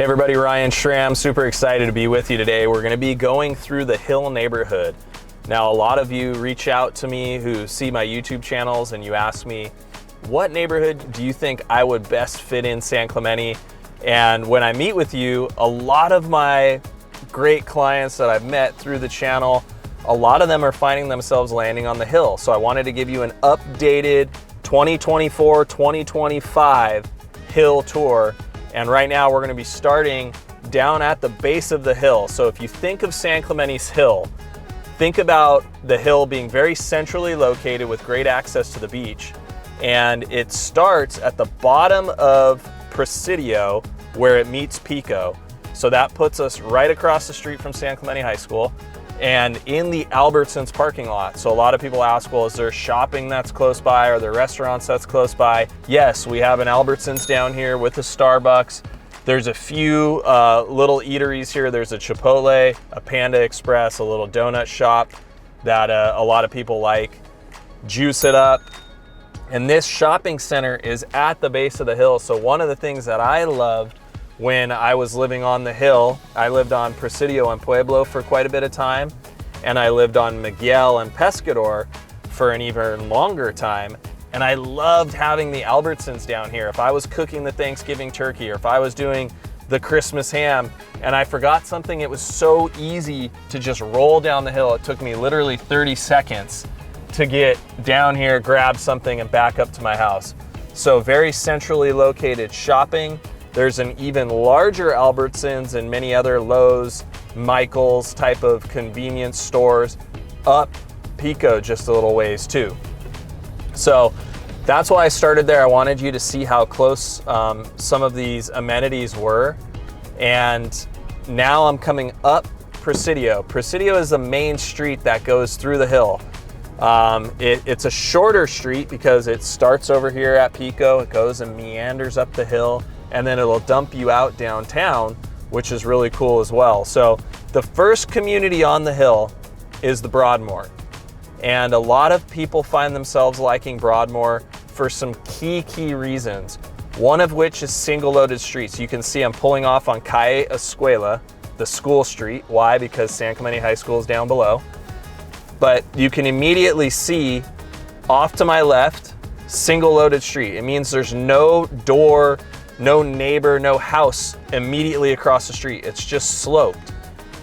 Hey everybody, Ryan Schramm, super excited to be with you today. We're going to be going through the Hill neighborhood. Now, a lot of you reach out to me who see my YouTube channels and you ask me, what neighborhood do you think I would best fit in San Clemente? And when I meet with you, a lot of my great clients that I've met through the channel, a lot of them are finding themselves landing on the Hill. So I wanted to give you an updated 2024-2025 Hill tour. And right now we're gonna be starting down at the base of the hill. So if you think of San Clemente's Hill, think about the hill being very centrally located with great access to the beach. And it starts at the bottom of Presidio where it meets Pico. So that puts us right across the street from San Clemente High School and in the Albertsons parking lot. So a lot of people ask, well, is there shopping that's close by? Are there restaurants that's close by? Yes, we have an Albertsons down here with a Starbucks. There's a few little eateries here. There's a Chipotle, a Panda Express, a little donut shop that a lot of people like. Juice It Up. And this shopping center is at the base of the hill. So one of the things that I loved when I was living on the hill, I lived on Presidio and Pueblo for quite a bit of time, and I lived on Miguel and Pescador for an even longer time. And I loved having the Albertsons down here. If I was cooking the Thanksgiving turkey, or if I was doing the Christmas ham, and I forgot something, it was so easy to just roll down the hill. It took me literally 30 seconds to get down here, grab something, and back up to my house. So very centrally located shopping. There's an even larger Albertsons and many other Lowe's, Michael's type of convenience stores up Pico just a little ways too. So that's why I started there. I wanted you to see how close some of these amenities were. And now I'm coming up Presidio. Presidio is the main street that goes through the hill. It's a shorter street because it starts over here at Pico, it goes and meanders up the hill, and then it'll dump you out downtown, which is really cool as well. So the first community on the hill is the Broadmoor. And a lot of people find themselves liking Broadmoor for some key reasons. One of which is single loaded streets. You can see I'm pulling off on Calle Escuela, the school street. Why? Because San Clemente High School is down below. But you can immediately see off to my left, single loaded street. It means there's no door, no neighbor, no house immediately across the street. It's just sloped.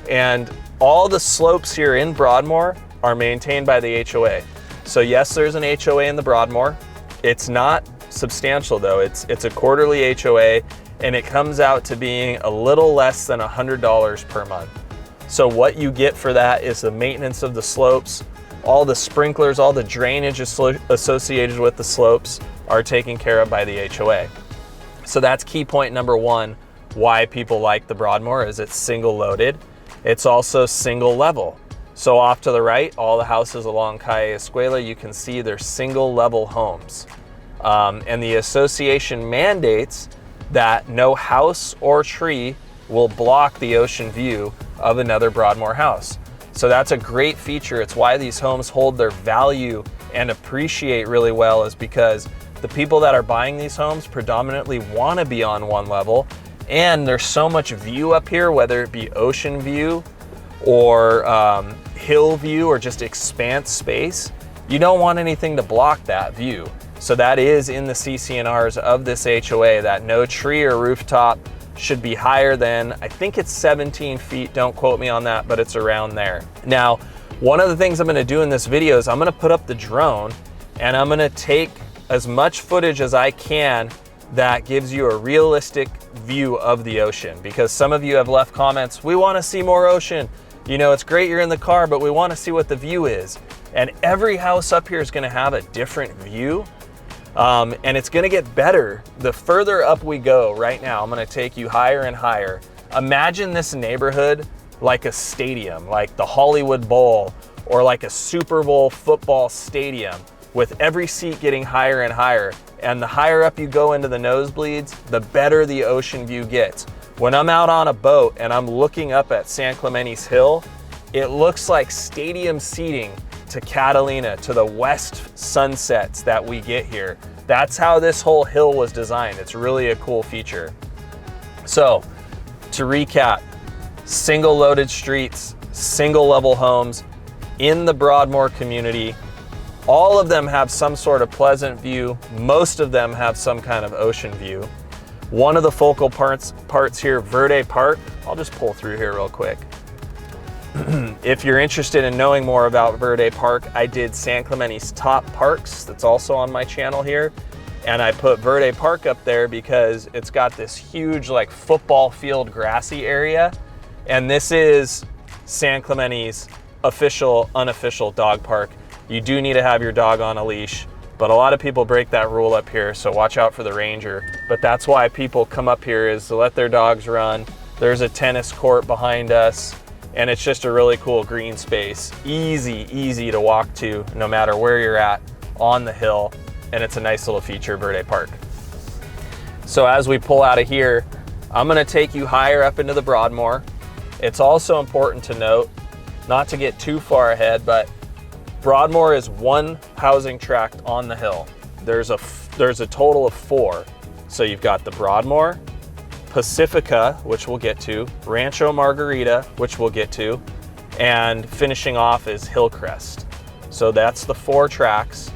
And all the slopes here in Broadmoor are maintained by the HOA. So yes, there's an HOA in the Broadmoor. It's not substantial though. It's a quarterly HOA, and it comes out to being a little less than $100 per month. So what you get for that is the maintenance of the slopes, all the sprinklers, all the drainage associated with the slopes are taken care of by the HOA. So that's key point number one, why people like the Broadmoor, is it's single loaded. It's also single level. So off to the right, all the houses along Calle Escuela, you can see they're single level homes. And the association mandates that no house or tree will block the ocean view of another Broadmoor house. So that's a great feature. It's why these homes hold their value and appreciate really well, is because the people that are buying these homes predominantly want to be on one level, and there's so much view up here, whether it be ocean view or hill view or just expanse space. You don't want anything to block that view. So that is in the CC&Rs of this HOA, that no tree or rooftop should be higher than, I think it's 17 feet, don't quote me on that, but it's around there. Now, one of the things I'm gonna do in this video is I'm gonna put up the drone and I'm gonna take as much footage as I can that gives you a realistic view of the ocean, because some of you have left comments, we wanna see more ocean. You know, it's great you're in the car, but we wanna see what the view is. And every house up here is gonna have a different view. And it's gonna get better the further up we go. Right now, I'm gonna take you higher and higher. Imagine this neighborhood like a stadium, like the Hollywood Bowl, or like a Super Bowl football stadium, with every seat getting higher and higher. And the higher up you go into the nosebleeds, the better the ocean view gets. When I'm out on a boat and I'm looking up at San Clemente's Hill, it looks like stadium seating to Catalina, to the west sunsets that we get here. That's how this whole hill was designed. It's really a cool feature. So to recap, single loaded streets, single level homes in the Broadmoor community. All of them have some sort of pleasant view. Most of them have some kind of ocean view. One of the focal parts here, Verde Park, I'll just pull through here real quick. If you're interested in knowing more about Verde Park, I did San Clemente's top parks. That's also on my channel here. And I put Verde Park up there because it's got this huge like football field grassy area. And this is San Clemente's official, unofficial dog park. You do need to have your dog on a leash, but a lot of people break that rule up here, so watch out for the ranger. But that's why people come up here, is to let their dogs run. There's a tennis court behind us, and it's just a really cool green space. Easy to walk to no matter where you're at on the hill, and it's a nice little feature, Verde Park. So as we pull out of here, I'm gonna take you higher up into the Broadmoor. It's also important to note, not to get too far ahead, but Broadmoor is one housing tract on the hill. There's a total of 4. So you've got the Broadmoor, Pacifica, which we'll get to, Rancho Margarita, which we'll get to, and finishing off is Hillcrest. So that's the 4 tracts.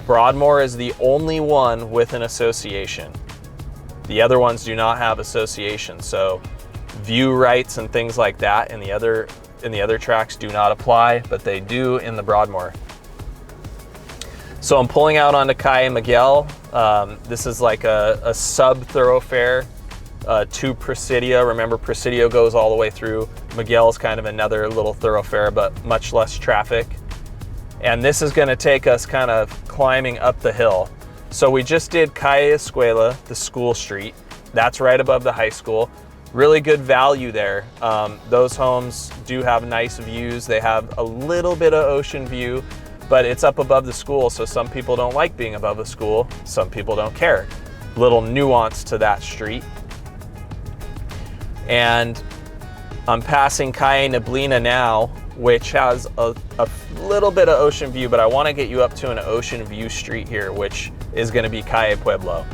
Broadmoor is the only one with an association. The other ones do not have associations. So view rights and things like that in the other tracks do not apply, but they do in the Broadmoor. So I'm pulling out onto Calle Miguel. This is like a sub thoroughfare to Presidio. Remember, Presidio goes all the way through. Miguel is kind of another little thoroughfare, but much less traffic. And this is going to take us kind of climbing up the hill. So we just did Calle Escuela, the school street. That's right above the high school. Really good value there. Those homes do have nice views. They have a little bit of ocean view, but it's up above the school, so some people don't like being above the school. Some people don't care. Little nuance to that street. And I'm passing Calle Neblina now, which has a little bit of ocean view, but I want to get you up to an ocean view street here, which is going to be Calle Pueblo.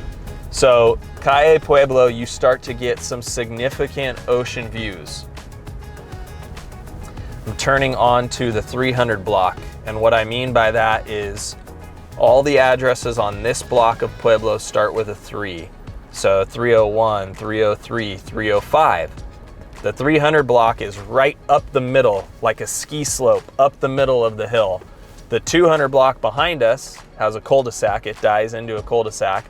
So Calle Pueblo, you start to get some significant ocean views. I'm turning on to the 300 block, and what I mean by that is all the addresses on this block of Pueblo start with a 3. So 301, 303, 305. The 300 block is right up the middle, like a ski slope, up the middle of the hill. The 200 block behind us has a cul-de-sac. It dies into a cul-de-sac.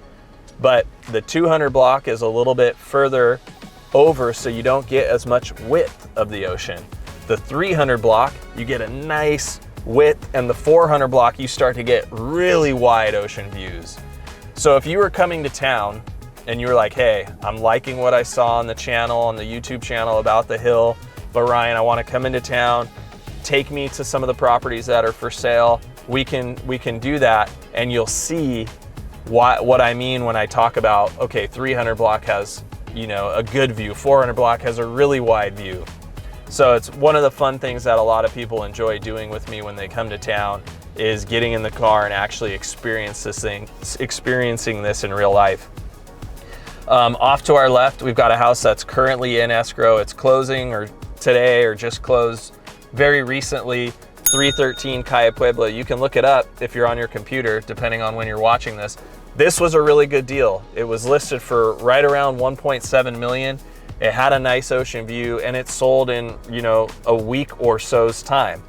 But the 200 block is a little bit further over, so you don't get as much width of the ocean. The 300 block, you get a nice width, and the 400 block, you start to get really wide ocean views. So if you were coming to town and you were like, hey, I'm liking what I saw on the channel, on the YouTube channel about the hill, but Ryan, I want to come into town, take me to some of the properties that are for sale, we can do that, and you'll see what I mean when I talk about, okay, 300 block has, you know, a good view, 400 block has a really wide view. So it's one of the fun things that a lot of people enjoy doing with me when they come to town, is getting in the car and actually experiencing this in real life. Off to our left, we've got a house that's currently in escrow. It's closing, or today, or just closed very recently. 313 Calle Pueblo. You can look it up if you're on your computer, depending on when you're watching this. This was a really good deal. It was listed for right around 1.7 million. It had a nice ocean view, and it sold in, you know, a week or so's time.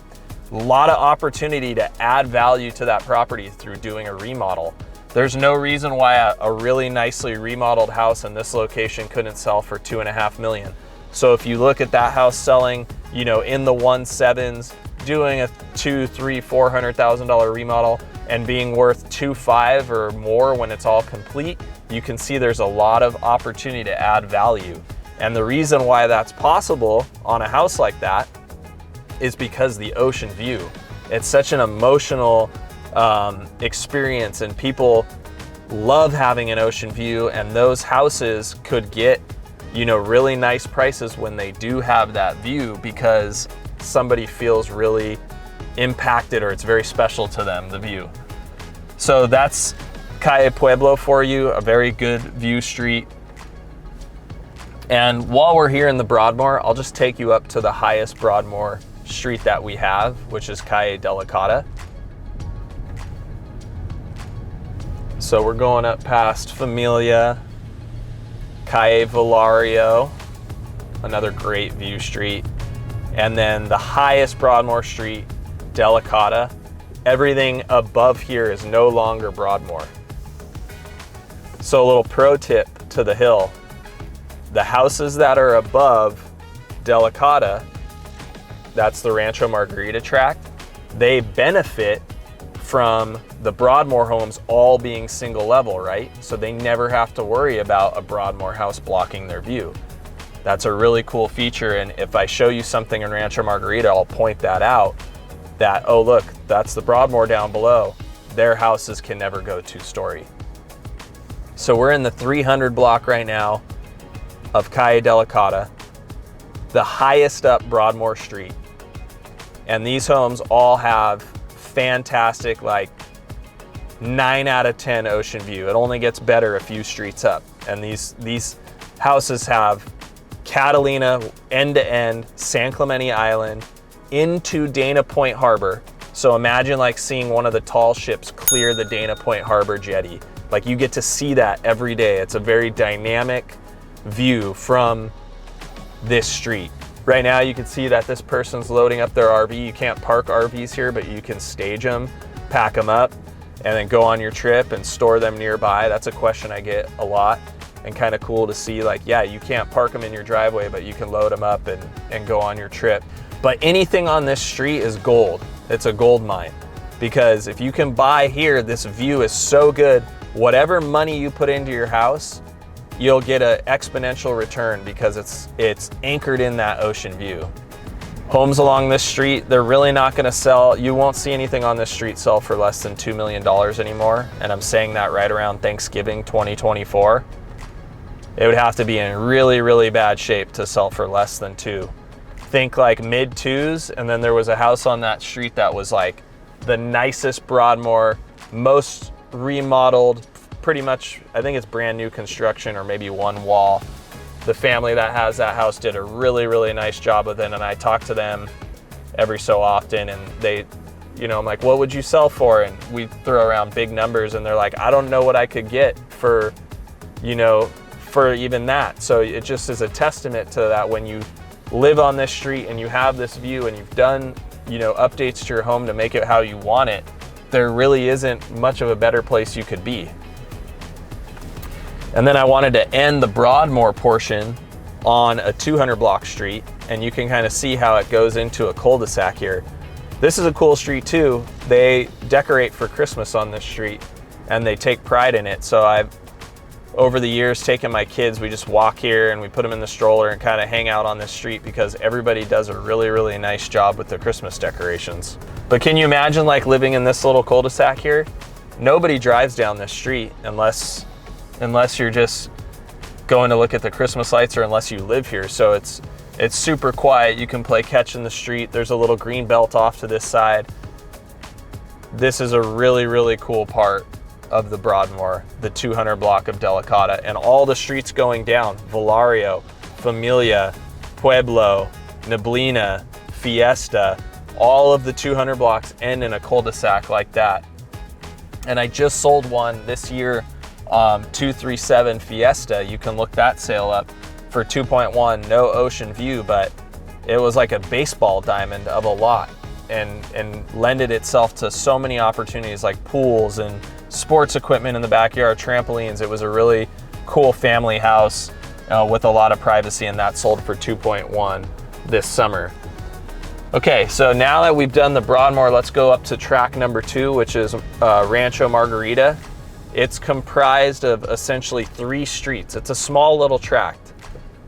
A lot of opportunity to add value to that property through doing a remodel. There's no reason why a really nicely remodeled house in this location couldn't sell for 2.5 million. So if you look at that house selling, you know, in the 1.7s, doing a $200,000, $300,000, $400,000 remodel and being worth 2.5 or more when it's all complete, you can see there's a lot of opportunity to add value. And the reason why that's possible on a house like that is because the ocean view. It's such an emotional experience, and people love having an ocean view, and those houses could get, you know, really nice prices when they do have that view, because somebody feels really impacted, or it's very special to them, the view. So that's Calle Pueblo for you, a very good view street. And while we're here in the Broadmoor, I'll just take you up to the highest Broadmoor street that we have, which is Calle Delicata. So we're going up past Familia, Calle Valario, another great view street, and then the highest Broadmoor street, Delicata. Everything above here is no longer Broadmoor. So a little pro tip to the hill, the houses that are above Delicata, that's the Rancho Margarita tract, they benefit from the Broadmoor homes all being single level, right? So they never have to worry about a Broadmoor house blocking their view. That's a really cool feature, and if I show you something in Rancho Margarita, I'll point that out, that, oh look, that's the Broadmoor down below. Their houses can never go two-story. So we're in the 300 block right now of Calle Delicata, the highest up Broadmoor street. And these homes all have fantastic, like 9 out of 10 ocean view. It only gets better a few streets up. And these houses have Catalina end to end, San Clemente Island into Dana Point Harbor. So imagine like seeing one of the tall ships clear the Dana Point Harbor jetty. Like you get to see that every day. It's a very dynamic view from this street. Right now you can see that this person's loading up their RV. You can't park RVs here, but you can stage them, pack them up, and then go on your trip and store them nearby. That's a question I get a lot, and kind of cool to see, like, yeah, you can't park them in your driveway, but you can load them up and go on your trip. But anything on this street is gold. It's a gold mine, because if you can buy here, this view is so good, whatever money you put into your house, you'll get an exponential return because it's anchored in that ocean view. Homes along this street, they're really not gonna sell. You won't see anything on this street sell for less than $2 million anymore. And I'm saying that right around Thanksgiving 2024. It would have to be in really, really bad shape to sell for less than 2. Think like mid 2s, and then there was a house on that street that was like the nicest Broadmoor, most remodeled, pretty much, I think it's brand new construction or maybe one wall. The family that has that house did a really, really nice job with it, and I talk to them every so often, and they, you know, I'm like, what would you sell for? And we throw around big numbers, and they're like, I don't know what I could get for, you know, for even that. So it just is a testament to that when you live on this street and you have this view and you've done, you know, updates to your home to make it how you want it, there really isn't much of a better place you could be. And then I wanted to end the Broadmoor portion on a 200 block street, and you can kind of see how it goes into a cul-de-sac here. This is a cool street too. They decorate for Christmas on this street and they take pride in it. So I've, over the years, taken my kids, we just walk here and we put them in the stroller and kind of hang out on this street because everybody does a really, really nice job with the Christmas decorations. But can you imagine like living in this little cul-de-sac here? Nobody drives down this street unless you're just going to look at the Christmas lights, or unless you live here. So it's super quiet. You can play catch in the street. There's a little green belt off to this side. This is a really, really cool part of the Broadmoor, the 200 block of Delicata, and all the streets going down, Valario, Familia, Pueblo, Neblina, Fiesta, all of the 200 blocks end in a cul-de-sac like that. And I just sold one this year, 237 Fiesta. You can look that sale up for 2.1, no ocean view, but it was like a baseball diamond of a lot, and lended itself to so many opportunities like pools and sports equipment in the backyard, trampolines. It was a really cool family house with a lot of privacy, and that sold for 2.1 this summer. Okay, so now that we've done the Broadmoor, let's go up to track number 2, which is Rancho Margarita. It's comprised of essentially 3 streets. It's a small little tract.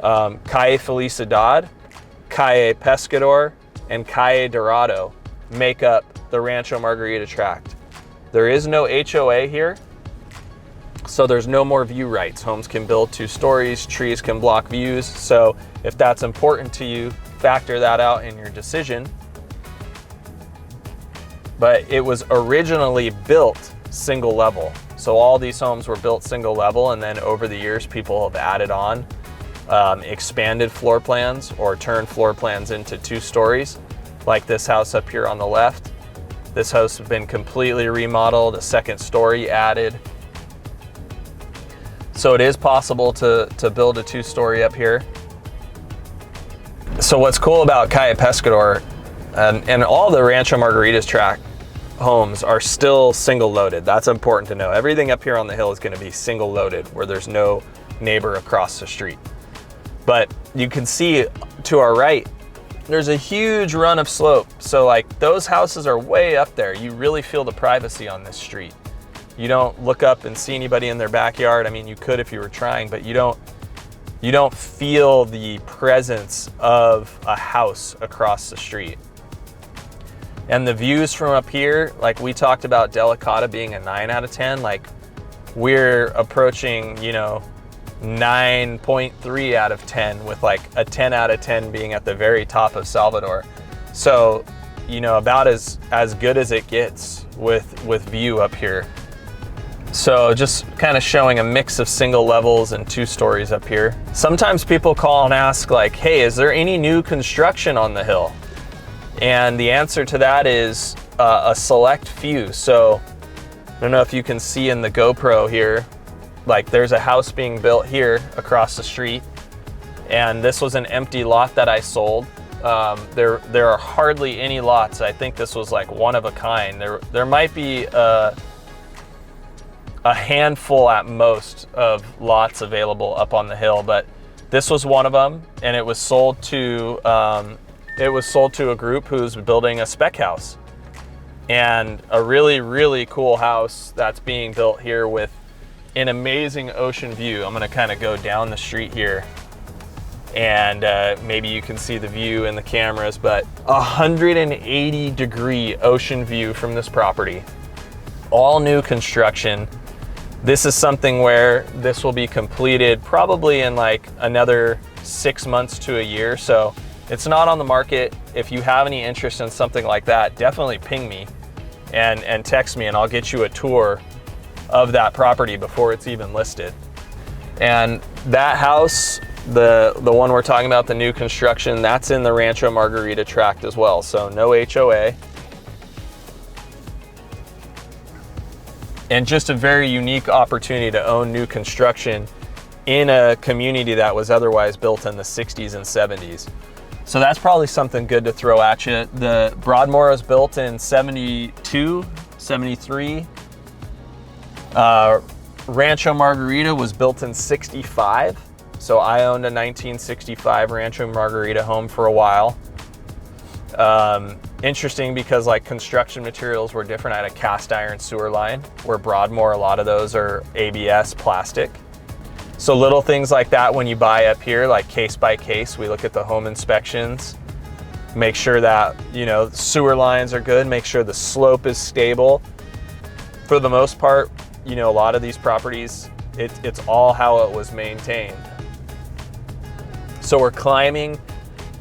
Calle Felicidad, Calle Pescador, and Calle Dorado make up the Rancho Margarita tract. There is no HOA here, so there's no more view rights. Homes can build 2 stories, trees can block views. So if that's important to you, factor that out in your decision. But it was originally built single level. So all these homes were built single level, and then over the years, people have added on expanded floor plans or turn floor plans into 2 stories, like this house up here on the left. This house has been completely remodeled, a 2nd story added. So it is possible to build a 2-story up here. So what's cool about Calle Pescador and all the Rancho Margaritas tract homes are still single loaded. That's important to know. Everything up here on the hill is going to be single loaded where there's no neighbor across the street. But you can see to our right, there's a huge run of slope. So like those houses are way up there. You really feel the privacy on this street. You don't look up and see anybody in their backyard. I mean, you could if you were trying, but you don't feel the presence of a house across the street. And the views from up here, like we talked about Delicata being a 9 out of 10, like we're approaching, you know, 9.3 out of 10 with like a 10 out of 10 being at the very top of Salvador. So, you know, about as good as it gets with view up here. So just kind of showing a mix of single levels and 2 stories up here. Sometimes people call and ask like, hey, is there any new construction on the hill? And the answer to that is a select few. So I don't know if you can see in the GoPro here, like there's a house being built here across the street. And this was an empty lot that I sold. There are hardly any lots. I think this was like one of a kind. There might be a handful at most of lots available up on the hill, but this was one of them, and it was sold to a group who's building a spec house, and a really cool house that's being built here with an amazing ocean view. I'm gonna kind of go down the street here, and maybe you can see the view in the cameras, but 180-degree ocean view from this property, all new construction. This is something where this will be completed probably in like another 6 months to a year. So it's not on the market. If you have any interest in something like that, definitely ping me and text me, and I'll get you a tour of that property before it's even listed. And that house, the one we're talking about, the new construction, that's in the Rancho Margarita tract as well. So no HOA. And just a very unique opportunity to own new construction in a community that was otherwise built in the 60s and 70s. So that's probably something good to throw at you. The Broadmoor was built in 72, 73. Rancho Margarita was built in 65. So I owned a 1965 Rancho Margarita home for a while. Interesting because like construction materials were different. I had a cast iron sewer line, where Broadmoor, a lot of those are ABS plastic. So little things like that when you buy up here, like case by case, we look at the home inspections, make sure that, you know, sewer lines are good, make sure the slope is stable. For the most part, you know, a lot of these properties, it's all how it was maintained. So we're climbing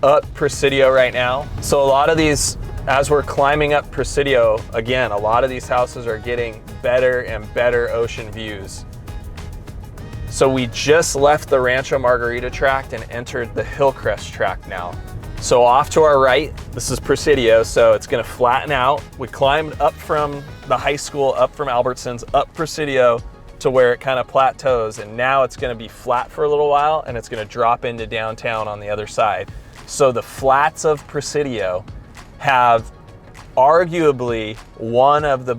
up Presidio right now. So a lot of these, as we're climbing up Presidio, again, a lot of these houses are getting better and better ocean views. So we just left the Rancho Margarita tract and entered the Hillcrest tract now. So off to our right, this is Presidio, so it's gonna flatten out. We climbed up from the high school, up from Albertsons, up Presidio to where it kind of plateaus, and now it's gonna be flat for a little while, and it's gonna drop into downtown on the other side. So the flats of Presidio have arguably one of the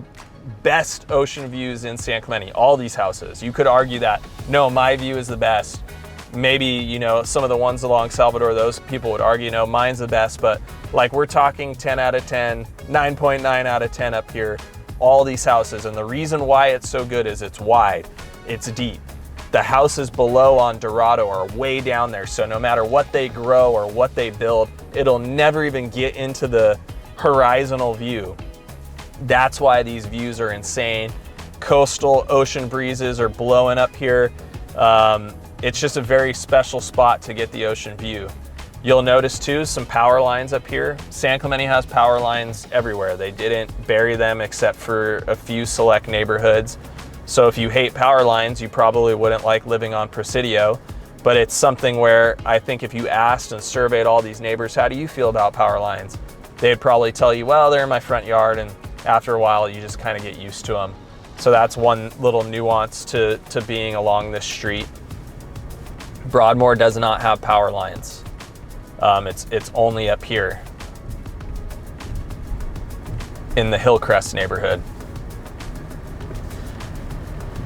best ocean views in San Clemente. All these houses, you could argue that, no, my view is the best. Maybe, you know, some of the ones along Salvador, those people would argue, no, mine's the best, but like we're talking 10 out of 10, 9.9 out of 10 up here, all these houses. And the reason why it's so good is it's wide, it's deep. The houses below on Dorado are way down there, so no matter what they grow or what they build, it'll never even get into the horizontal view. That's why these views are insane. Coastal ocean breezes are blowing up here. It's just a very special spot to get the ocean view. You'll notice too, some power lines up here. San Clemente has power lines everywhere. They didn't bury them except for a few select neighborhoods. So if you hate power lines, you probably wouldn't like living on Presidio. But it's something where I think if you asked and surveyed all these neighbors, how do you feel about power lines? They'd probably tell you, well, they're in my front yard, and after a while you just kind of get used to them. So that's one little nuance to being along this street. Broadmoor does not have power lines. It's only up here in the Hillcrest neighborhood.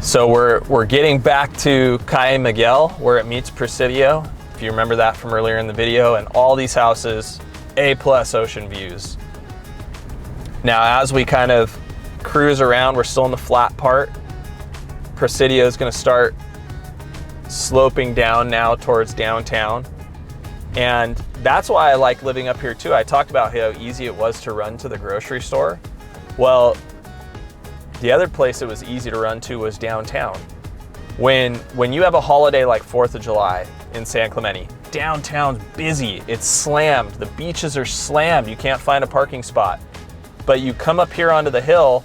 So we're getting back to Calle Miguel, where it meets Presidio, if you remember that from earlier in the video, and all these houses, A+ ocean views. Now, as we kind of cruise around, we're still in the flat part. Presidio is going to start sloping down now towards downtown. And that's why I like living up here too. I talked about how easy it was to run to the grocery store. Well, the other place it was easy to run to was downtown. When you have a holiday like 4th of July in San Clemente, downtown's busy, it's slammed, the beaches are slammed, you can't find a parking spot. But you come up here onto the hill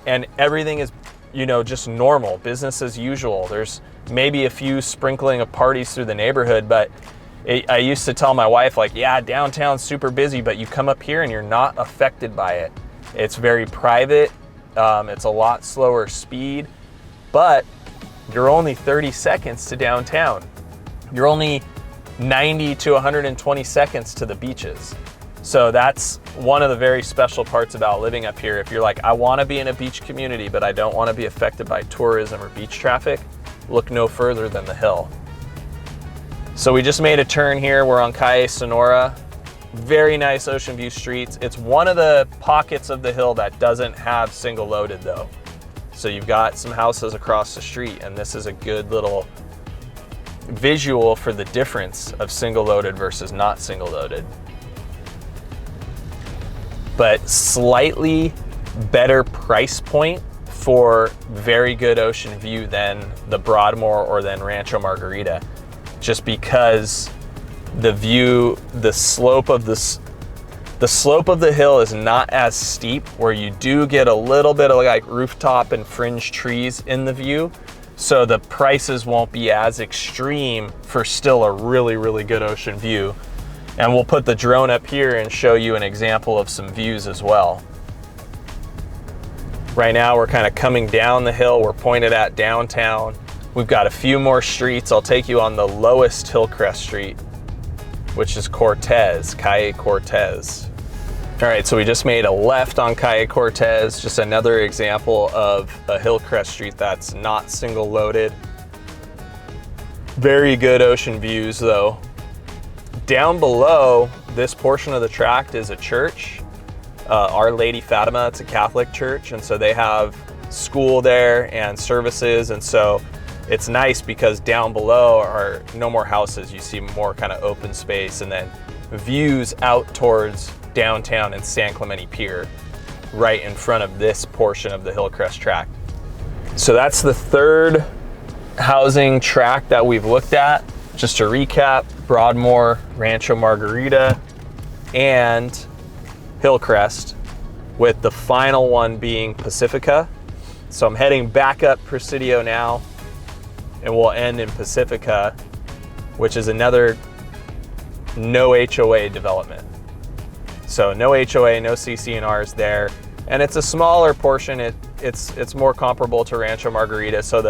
and everything is, just normal, business as usual. There's maybe a few sprinkling of parties through the neighborhood, but I used to tell my wife, like, yeah, downtown's super busy, but you come up here and you're not affected by it. It's very private. It's a lot slower speed, but you're only 30 seconds to downtown. You're only 90 to 120 seconds to the beaches. So that's one of the very special parts about living up here. If you're like, I want to be in a beach community, but I don't want to be affected by tourism or beach traffic, look no further than the hill. So we just made a turn here. We're on Calle Sonora. Very nice ocean view streets. It's one of the pockets of the hill that doesn't have single loaded though. So you've got some houses across the street, and this is a good little visual for the difference of single loaded versus not single loaded. But slightly better price point for very good ocean view than the Broadmoor or than Rancho Margarita, just because the view, the slope of the hill is not as steep, where you do get a little bit of like rooftop and fringe trees in the view. So the prices won't be as extreme for still a really, really good ocean view. And we'll put the drone up here and show you an example of some views as well. Right now we're kind of coming down the hill. We're pointed at downtown. We've got a few more streets. I'll take you on the lowest Hillcrest street, which is Cortez, Calle Cortez. All right, so we just made a left on Calle Cortez, just another example of a Hillcrest street that's not single loaded. Very good ocean views though. Down below this portion of the tract is a church, Our Lady Fatima. It's a Catholic church, and so they have school there and services, and so it's nice because down below are no more houses. You see more kind of open space, and then views out towards downtown and San Clemente Pier right in front of this portion of the Hillcrest tract. So that's the third housing tract that we've looked at. Just to recap, Broadmoor, Rancho Margarita, and Hillcrest, with the final one being Pacifica. So I'm heading back up Presidio now, and we'll end in Pacifica, which is another no HOA development. So no HOA, no CC&Rs there, and it's a smaller portion. It's more comparable to Rancho Margarita. So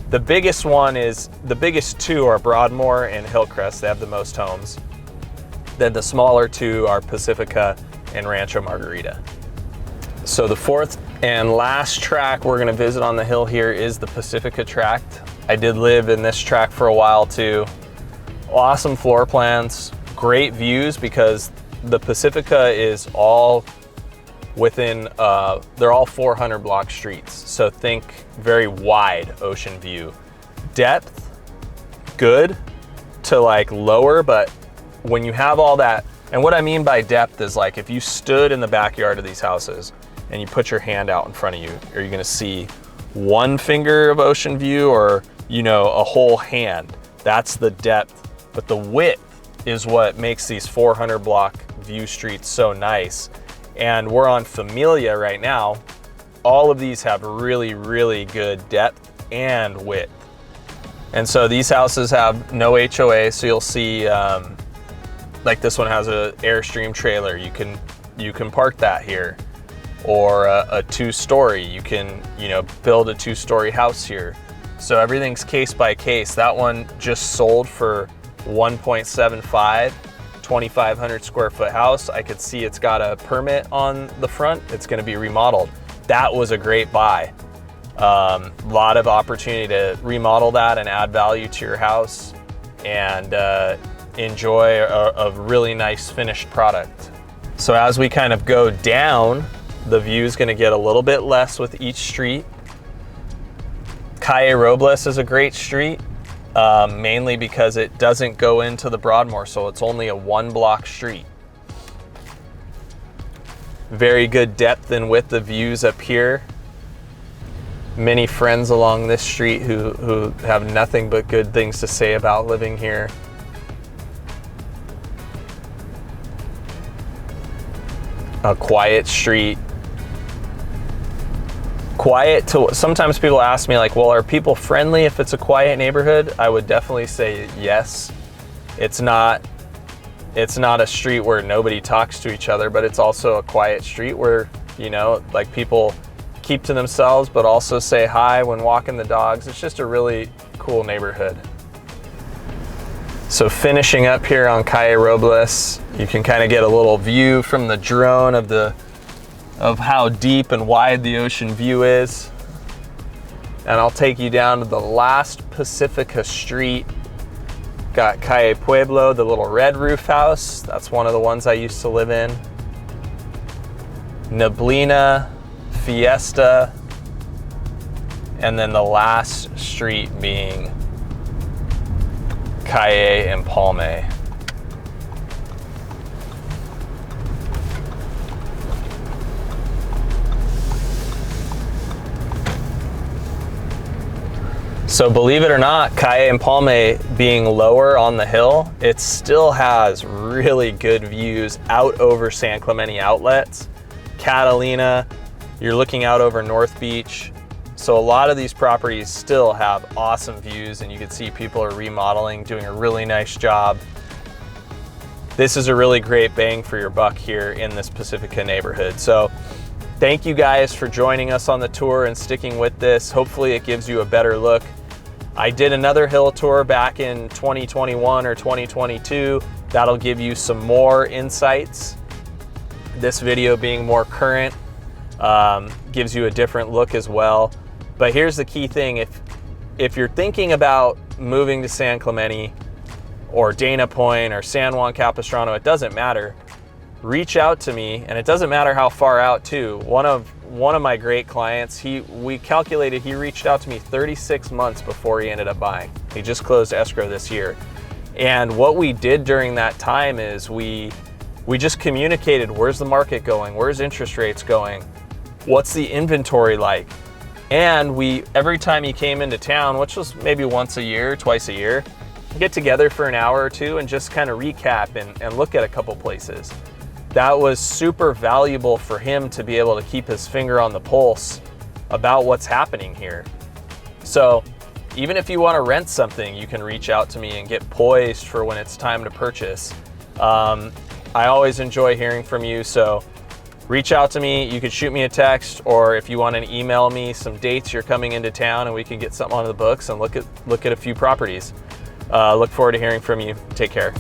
the biggest one is, the biggest two are Broadmoor and Hillcrest. They have the most homes. Then the smaller two are Pacifica and Rancho Margarita. So the fourth and last tract we're gonna visit on the hill here is the Pacifica tract. I did live in this tract for a while too. Awesome floor plans, great views, because the Pacifica is all within, they're all 400 block streets. So think very wide ocean view. Depth, good to like lower, but when you have all that, and what I mean by depth is like if you stood in the backyard of these houses and you put your hand out in front of you, are you gonna see one finger of ocean view or, you know, a whole hand? That's the depth. But the width is what makes these 400 block view streets so nice. And we're on Familia right now. All of these have really, really good depth and width. And so these houses have no HOA, so you'll see like this one has a Airstream trailer. You can park that here, or a 2-story. You can, you know, build a 2-story house here. So everything's case by case. That one just sold for 1.75, 2,500 square foot house. I could see it's got a permit on the front. It's going to be remodeled. That was a great buy. Lot of opportunity to remodel that and add value to your house, and enjoy a really nice finished product. So as we kind of go down, the view is going to get a little bit less with each street. Calle Robles is a great street, mainly because it doesn't go into the Broadmoor, so it's only a 1-block street. Very good depth and width of views up here. Many friends along this street who have nothing but good things to say about living here. A quiet street. Quiet to, sometimes people ask me like, well, are people friendly if it's a quiet neighborhood? I would definitely say yes. It's not a street where nobody talks to each other, but it's also a quiet street where, you know, like people keep to themselves, but also say hi when walking the dogs. It's just a really cool neighborhood. So finishing up here on Calle Robles, you can kind of get a little view from the drone of how deep and wide the ocean view is. And I'll take you down to the last Pacifica street. Got Calle Pueblo, the little red roof house. That's one of the ones I used to live in. Neblina, Fiesta, and then the last street being Calle and Palme. So believe it or not, Calle and Palme being lower on the hill, it still has really good views out over San Clemente outlets. Catalina, you're looking out over North Beach. So a lot of these properties still have awesome views, and you can see people are remodeling, doing a really nice job. This is a really great bang for your buck here in this Pacifica neighborhood. So thank you guys for joining us on the tour and sticking with this. Hopefully it gives you a better look. I did another hill tour back in 2021 or 2022. That'll give you some more insights. This video being more current gives you a different look as well. But here's the key thing. If you're thinking about moving to San Clemente or Dana Point or San Juan Capistrano, it doesn't matter. Reach out to me, and it doesn't matter how far out too. One of my great clients, we calculated he reached out to me 36 months before he ended up buying. He just closed escrow this year. And what we did during that time is we just communicated, where's the market going? Where's interest rates going? What's the inventory like? And every time he came into town, which was maybe once a year, twice a year, get together for an hour or two and just kind of recap and look at a couple places. That was super valuable for him to be able to keep his finger on the pulse about what's happening here. So even if you want to rent something, you can reach out to me and get poised for when it's time to purchase. I always enjoy hearing from you, so reach out to me. You could shoot me a text, or if you want to email me some dates you're coming into town, and we can get something on the books and look at a few properties. Look forward to hearing from you. Take care.